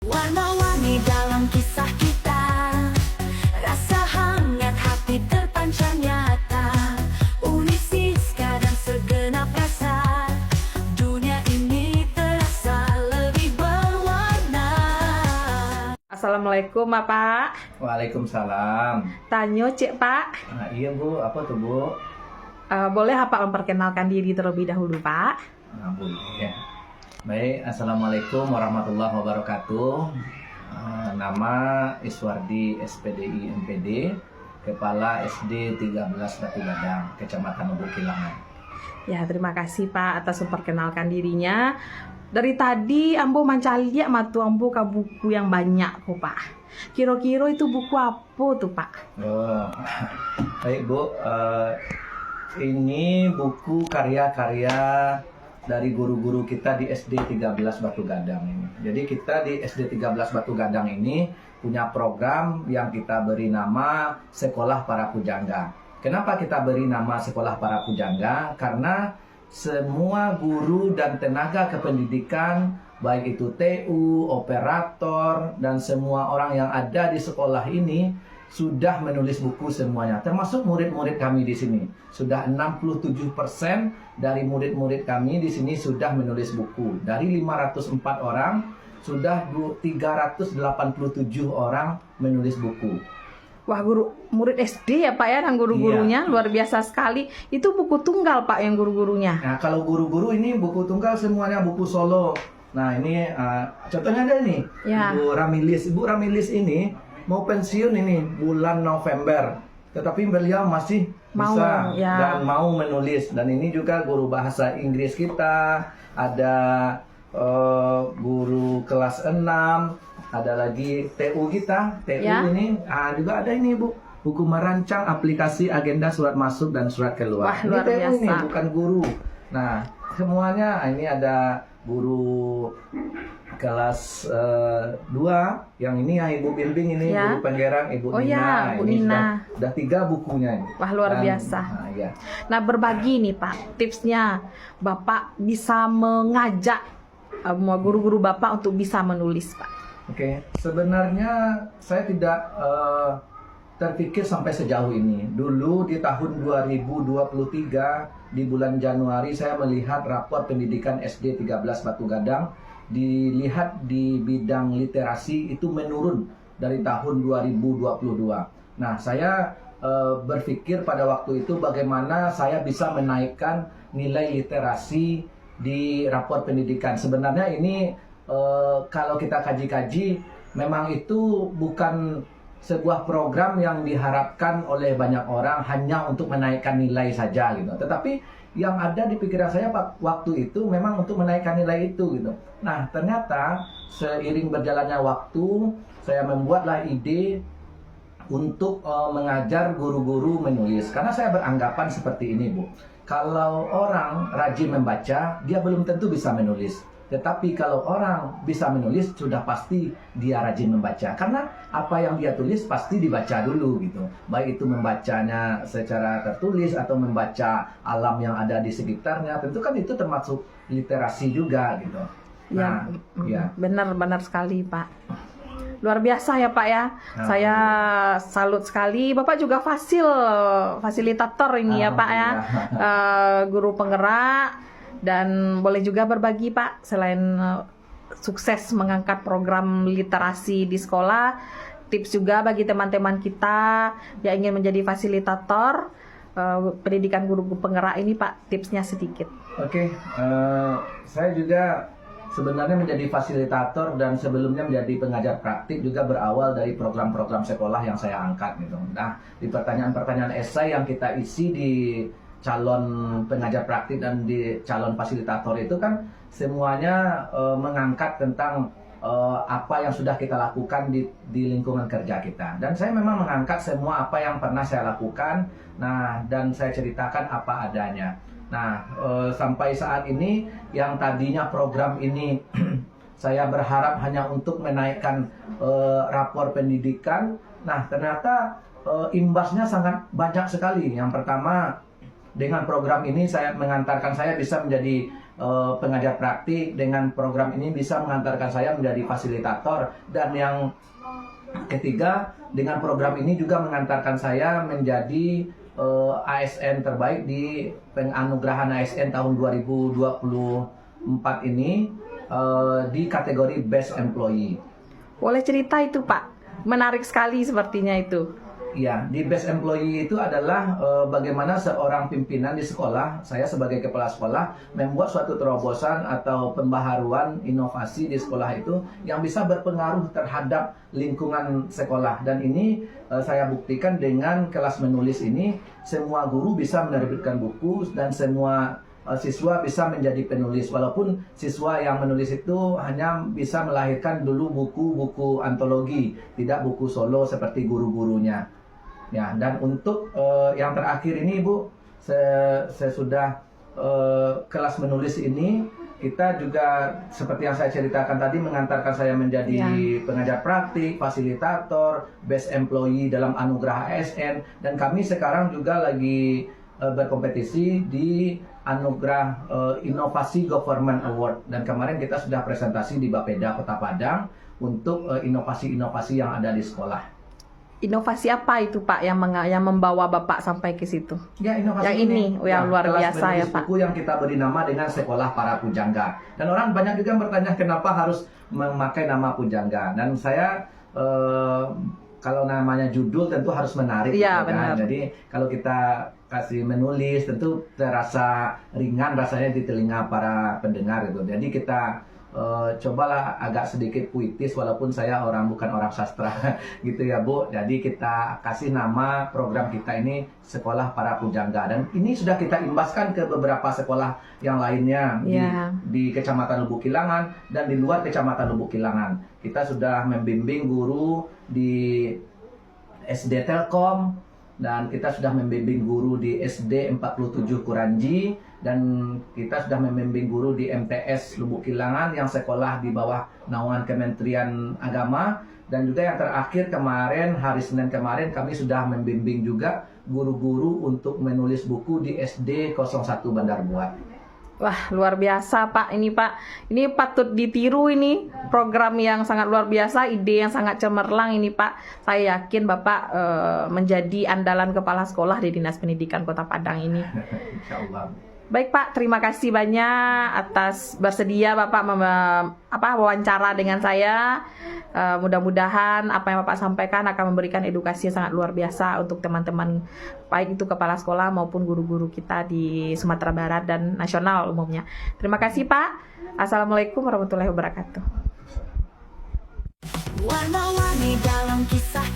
Warna-warni dalam kisah kita, rasa hangat hati terpancar nyata. Unisiska dan segenap rasa, dunia ini terasa lebih berwarna. Assalamualaikum Pak. Waalaikumsalam. Tanyo Cik Pak. Iya Bu, apa tuh Bu? Boleh Pak memperkenalkan diri terlebih dahulu Pak? Boleh ya. Baik, Assalamualaikum warahmatullahi wabarakatuh. Nama Iswardi SPDI MPD, Kepala SD 13 Batu Gadang, Kecamatan Lubuk Kilangan. Ya, terima kasih Pak atas memperkenalkan dirinya. Dari tadi ambo mancali matu ambo ke buku yang banyak kok Pak. Kira-kira itu buku apa tuh Pak? Baik Bu, ini buku karya-karya dari guru-guru kita di SD 13 Batu Gadang ini. Jadi kita di SD 13 Batu Gadang ini punya program yang kita beri nama Sekolah Para Pujangga. Kenapa kita beri nama Sekolah Para Pujangga? Karena semua guru dan tenaga kependidikan, baik itu TU, operator, dan semua orang yang ada di sekolah ini sudah menulis buku semuanya, termasuk murid-murid kami di sini. Sudah 67% dari murid-murid kami di sini sudah menulis buku. Dari 504 orang, sudah 387 orang menulis buku. Wah, guru murid SD ya Pak ya, dan guru-gurunya luar biasa sekali. Itu buku tunggal Pak yang guru-gurunya. Nah, kalau guru-guru ini buku tunggal semuanya buku solo. Nah, ini contohnya ada nih, Ya. Ibu Ramilis ini mau pensiun ini bulan November, tetapi beliau masih bisa dan mau menulis. Dan ini juga guru bahasa Inggris kita, ada guru kelas 6, ada lagi TU kita, ini juga ada ini Bu, buku merancang aplikasi agenda surat masuk dan surat keluar. Wah, luar ini TU biasa. ini bukan guru. Nah, semuanya ini ada guru kelas 2, yang ini ya Ibu Bimbing ini, guru penggerang Ibu Nina. Ya, Bu ini Nina. Sudah 3 bukunya ini. Wah, luar biasa. Ya. Nah, berbagi nih Pak, tipsnya Bapak bisa mengajak guru-guru Bapak untuk bisa menulis Pak. Oke, sebenarnya saya tidak terpikir sampai sejauh ini. Dulu di tahun 2023 di bulan Januari saya melihat rapor pendidikan SD 13 Batu Gadang, dilihat di bidang literasi itu menurun dari tahun 2022. Nah, saya berpikir pada waktu itu bagaimana saya bisa menaikkan nilai literasi di rapor pendidikan. Sebenarnya ini kalau kita kaji-kaji, memang itu bukan sebuah program yang diharapkan oleh banyak orang hanya untuk menaikkan nilai saja gitu. Tetapi yang ada di pikiran saya waktu itu memang untuk menaikkan nilai itu gitu. Nah, ternyata seiring berjalannya waktu, saya membuatlah ide untuk mengajar guru-guru menulis. Karena saya beranggapan seperti ini Bu, kalau orang rajin membaca, dia belum tentu bisa menulis. Tetapi kalau orang bisa menulis, sudah pasti dia rajin membaca. Karena apa yang dia tulis pasti dibaca dulu gitu. Baik itu membacanya secara tertulis atau membaca alam yang ada di sekitarnya. Tentu kan itu termasuk literasi juga gitu. Nah, Benar-benar sekali Pak. Luar biasa ya Pak ya. Saya salut sekali. Bapak juga fasilitator ini ya Pak ya. Guru penggerak. Dan boleh juga berbagi Pak, selain sukses mengangkat program literasi di sekolah, tips juga bagi teman-teman kita yang ingin menjadi fasilitator pendidikan guru penggerak ini Pak, tipsnya sedikit. Oke, saya juga sebenarnya menjadi fasilitator dan sebelumnya menjadi pengajar praktik juga berawal dari program-program sekolah yang saya angkat gitu. Nah, di pertanyaan-pertanyaan esai yang kita isi di calon pengajar praktik dan di calon fasilitator itu kan semuanya mengangkat tentang apa yang sudah kita lakukan di lingkungan kerja kita. Dan saya memang mengangkat semua apa yang pernah saya lakukan, nah, dan saya ceritakan apa adanya. Nah, sampai saat ini yang tadinya program ini saya berharap hanya untuk menaikkan rapor pendidikan, nah ternyata imbasnya sangat banyak sekali. Yang pertama, dengan program ini saya mengantarkan saya bisa menjadi pengajar praktik. Dengan program ini bisa mengantarkan saya menjadi fasilitator, dan yang ketiga, dengan program ini juga mengantarkan saya menjadi ASN terbaik di penganugerahan ASN tahun 2024 ini di kategori Best Employee. Boleh cerita itu Pak, menarik sekali sepertinya itu. Ya, di Best Employee itu adalah bagaimana seorang pimpinan di sekolah, saya sebagai kepala sekolah, membuat suatu terobosan atau pembaharuan inovasi di sekolah itu yang bisa berpengaruh terhadap lingkungan sekolah. Dan ini saya buktikan dengan kelas menulis ini, semua guru bisa menerbitkan buku dan semua siswa bisa menjadi penulis. Walaupun siswa yang menulis itu hanya bisa melahirkan dulu buku-buku antologi, tidak buku solo seperti guru-gurunya. Ya, dan untuk yang terakhir ini Bu, sesudah kelas menulis ini, kita juga seperti yang saya ceritakan tadi, mengantarkan saya menjadi pengajar praktik, fasilitator, best employee dalam anugerah ASN, dan kami sekarang juga lagi berkompetisi di anugerah Inovasi Government Award, dan kemarin kita sudah presentasi di Bapeda Kota Padang untuk inovasi-inovasi yang ada di sekolah. Inovasi apa itu Pak yang membawa Bapak sampai ke situ? Ya, inovasi yang ini yang luar kelas biasa ya menulis Pak. buku yang kita beri nama dengan Sekolah Para Pujangga. Dan orang banyak juga bertanya kenapa harus memakai nama pujangga. Dan saya kalau namanya judul tentu harus menarik, Iya, gitu kan. benar. Jadi kalau kita kasih menulis tentu terasa ringan rasanya di telinga para pendengar gitu. Jadi kita cobalah agak sedikit puitis, walaupun saya bukan orang sastra gitu ya Bu. Jadi kita kasih nama program kita ini Sekolah Para Pujangga, dan ini sudah kita imbaskan ke beberapa sekolah yang lainnya di Kecamatan Lubuk Kilangan dan di luar Kecamatan Lubuk Kilangan. Kita sudah membimbing guru di SD Telkom, dan kita sudah membimbing guru di SD 47 Kuranji, dan kita sudah membimbing guru di MTS Lubuk Kilangan yang sekolah di bawah naungan Kementerian Agama. Dan juga yang terakhir kemarin, hari Senin kemarin, kami sudah membimbing juga guru-guru untuk menulis buku di SD 01 Bandar Buat. Wah, luar biasa Pak. Ini patut ditiru, ini program yang sangat luar biasa, ide yang sangat cemerlang ini Pak. Saya yakin Bapak menjadi andalan kepala sekolah di Dinas Pendidikan Kota Padang ini. Insya Allah. Baik Pak, terima kasih banyak atas bersedia Bapak wawancara dengan saya. Mudah-mudahan apa yang Bapak sampaikan akan memberikan edukasi yang sangat luar biasa untuk teman-teman, baik itu kepala sekolah maupun guru-guru kita di Sumatera Barat dan nasional umumnya. Terima kasih Pak. Assalamualaikum warahmatullahi wabarakatuh. Warna-warni dalam kisah